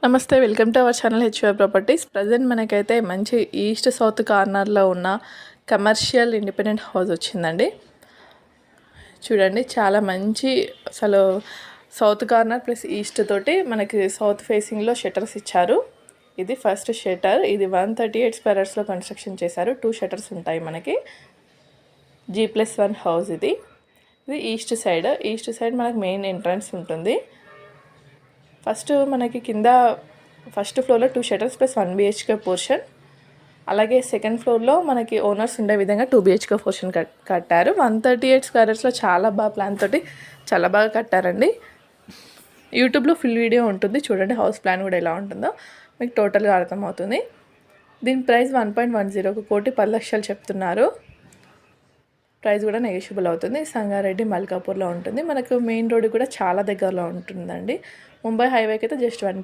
నమస్తే, welcome to our channel HY properties. Present మనకైతే మంచి ఈస్ట్ సౌత్ కార్నర్లో ఉన్న కమర్షియల్ ఇండిపెండెంట్ హౌస్ వచ్చిందండి. చూడండి, చాలా మంచి అసలు సౌత్ కార్నర్ ప్లస్ ఈస్ట్ తోటి మనకి సౌత్ ఫేసింగ్లో షట్టర్స్ ఇచ్చారు. ఇది ఫస్ట్ షట్టర్. ఇది 138 స్క్వేర్ యార్డ్స్లో కన్స్ట్రక్షన్ చేశారు. 2 షట్టర్స్ ఉంటాయి మనకి. G+1 హౌస్ ఇది ఈస్ట్ సైడ్ మనకి మెయిన్ ఎంట్రన్స్ ఉంటుంది. ఫస్ట్ మనకి కింద ఫస్ట్ ఫ్లోర్లో 2 షట్టర్స్ ప్లస్ 1 BHK పోర్షన్, అలాగే సెకండ్ ఫ్లోర్లో మనకి ఓనర్స్ ఉండే విధంగా 2 BHK పోర్షన్ కట్టారు. 138 స్క్వేర్ యార్డ్స్లో చాలా బాగా ప్లాన్ తోటి చాలా బాగా కట్టారండి. యూట్యూబ్లో ఫుల్ వీడియో ఉంటుంది, చూడండి హౌస్ ప్లాన్ కూడా ఎలా ఉంటుందో మీకు టోటల్గా అర్థమవుతుంది. దీని ప్రైస్ 1.10 1,10,00,000 చెప్తున్నారు. ప్రైస్ కూడా నెగోషియబుల్ అవుతుంది. సంగారెడ్డి మల్కాపూర్లో ఉంటుంది. మనకు మెయిన్ రోడ్ కూడా చాలా దగ్గరలో ఉంటుందండి. ముంబై హైవేకి అయితే జస్ట్ 1 km